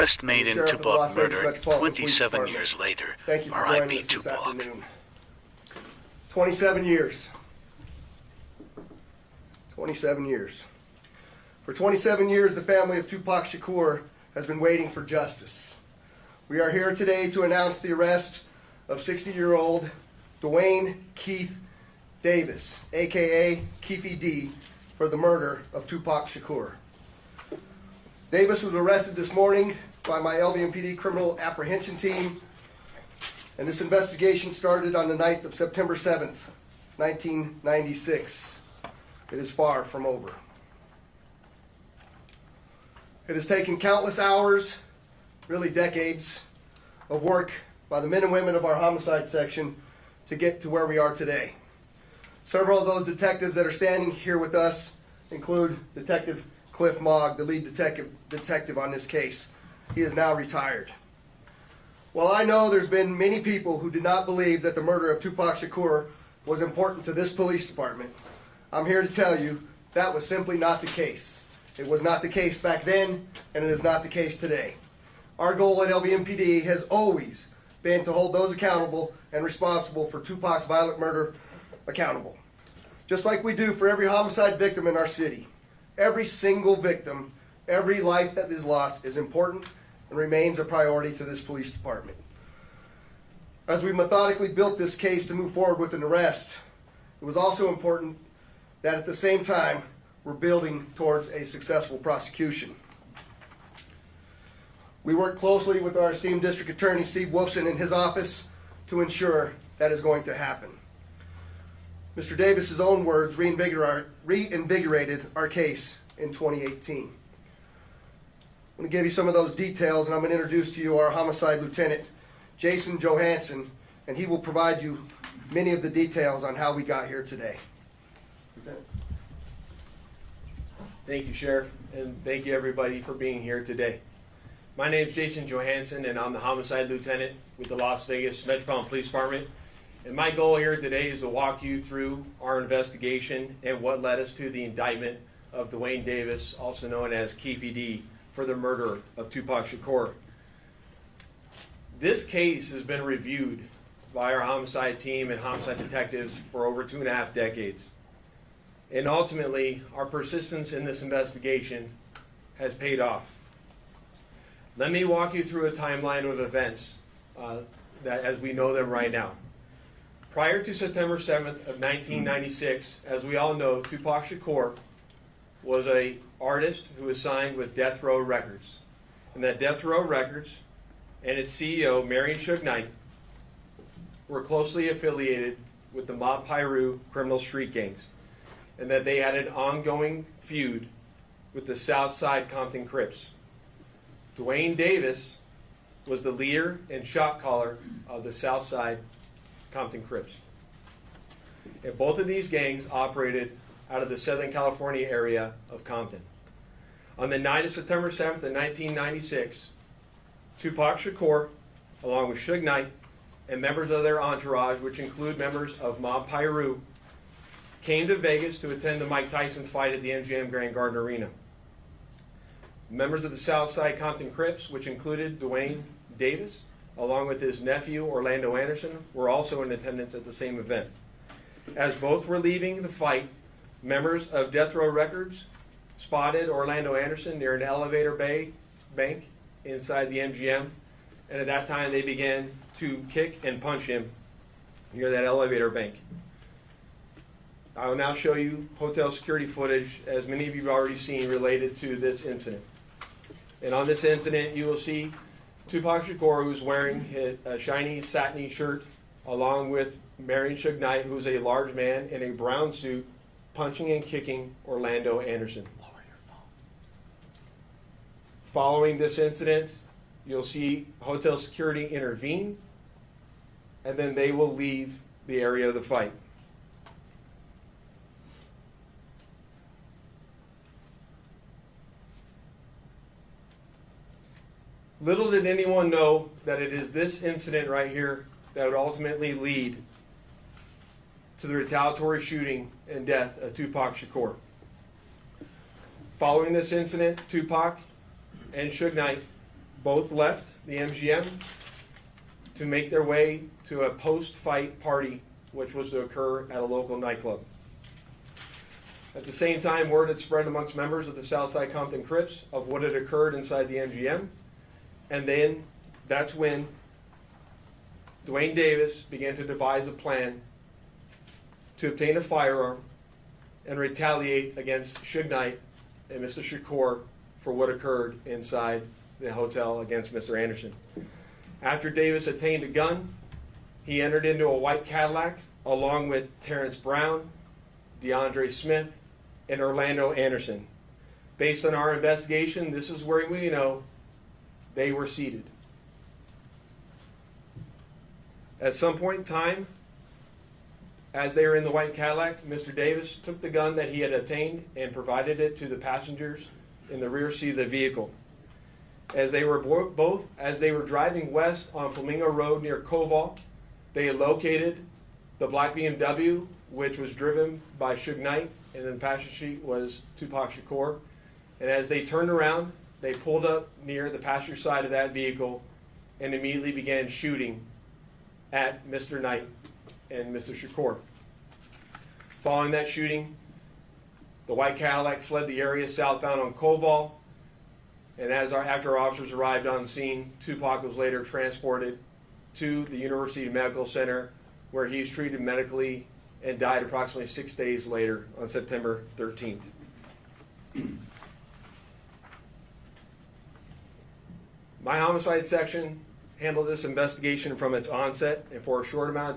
arrest made in Sheriff of the Las Tupac Vegas murder Metropolitan Police 27 Department. years later. Thank you for joining R.I.P. us this Tupac. afternoon. 27 years. 27 years. For 27 years, the family of Tupac Shakur has been waiting for justice. We are here today to announce the arrest of 60-year-old Duane Keith Davis, aka Keefy D, for the murder of Tupac Shakur. Davis was arrested this morning by my LVMPD criminal apprehension team, and this investigation started on the night of September 7th, 1996. It is far from over. It has taken countless hours, really decades, of work by the men and women of our homicide section to get to where we are today. Several of those detectives that are standing here with us include Detective Cliff Mogg, the lead detective on this case. He is now retired. While I know there's been many people who did not believe that the murder of Tupac Shakur was important to this police department, I'm here to tell you that was simply not the case. It was not the case back then, and it is not the case today. Our goal at LVMPD has always been to hold those accountable and responsible for Tupac's violent murder accountable. Just like we do for every homicide victim in our city. Every single victim, every life that is lost is important and remains a priority to this police department. As we methodically built this case to move forward with an arrest, it was also important that at the same time, we're building towards a successful prosecution. We work closely with our esteemed District Attorney, Steve Wolfson, in his office to ensure that is going to happen. Mr. Davis's own words reinvigorated our case in 2018. I'm going to give you some of those details, and I'm going to introduce to you our homicide lieutenant, Jason Johansson, and he will provide you many of the details on how we got here today. Lieutenant. Thank you, Sheriff, and thank you everybody for being here today. My name is Jason Johansson, and I'm the homicide lieutenant with the Las Vegas Metropolitan Police Department. And my goal here today is to walk you through our investigation and what led us to the indictment of Duane Davis, also known as Keefy D, for the murder of Tupac Shakur. This case has been reviewed by our homicide team and homicide detectives for over 2.5 decades. And ultimately, our persistence in this investigation has paid off. Let me walk you through a timeline of events that as we know them right now. Prior to September 7th of 1996, as we all know, Tupac Shakur was an artist who was signed with Death Row Records. And that Death Row Records and its CEO, Marion Suge Knight, were closely affiliated with the Mob Piru criminal street gangs, and that they had an ongoing feud with the Southside Compton Crips. Duane Davis was the leader and shot caller of the Southside Compton Crips. And both of these gangs operated out of the Southern California area of Compton. On the night of September 7th of 1996, Tupac Shakur, along with Suge Knight, and members of their entourage, which include members of Mob Piru, came to Vegas to attend the Mike Tyson fight at the MGM Grand Garden Arena. Members of the Southside Compton Crips, which included Duane Davis, along with his nephew Orlando Anderson, were also in attendance at the same event. As both were leaving the fight, members of Death Row Records spotted Orlando Anderson near an elevator bank inside the MGM, and at that time they began to kick and punch him near that elevator bank. I will now show you hotel security footage, as many of you have already seen, related to this incident. And on this incident, you will see Tupac Shakur, who's wearing a shiny satiny shirt, along with Marion Suge Knight, who's a large man in a brown suit, punching and kicking Orlando Anderson. Lower your phone. Following this incident, you'll see hotel security intervene, and then they will leave the area of the fight. Little did anyone know that it is this incident right here that would ultimately lead to the retaliatory shooting and death of Tupac Shakur. Following this incident, Tupac and Suge Knight both left the MGM to make their way to a post-fight party, which was to occur at a local nightclub. At the same time, word had spread amongst members of the Southside Compton Crips of what had occurred inside the MGM, and then that's when Dwayne Davis began to devise a plan to obtain a firearm and retaliate against Suge Knight and Mr. Shakur for what occurred inside the hotel against Mr. Anderson. After Davis obtained a gun, he entered into a white Cadillac along with Terrence Brown, DeAndre Smith, and Orlando Anderson. Based on our investigation, this is where we know they were seated. At some point in time, as they were in the white Cadillac, Mr. Davis took the gun that he had obtained and provided it to the passengers in the rear seat of the vehicle. As they were driving west on Flamingo Road near Koval, they had located the black BMW, which was driven by Suge Knight, and in the passenger seat was Tupac Shakur. And as they turned around, they pulled up near the passenger side of that vehicle and immediately began shooting at Mr. Knight and Mr. Shakur. Following that shooting, the white Cadillac fled the area southbound on Koval, and after our officers arrived on scene, Tupac was later transported to the University Medical Center, where he was treated medically and died approximately 6 days later on September 13th. My homicide section handled this investigation from its onset, and for a short amount of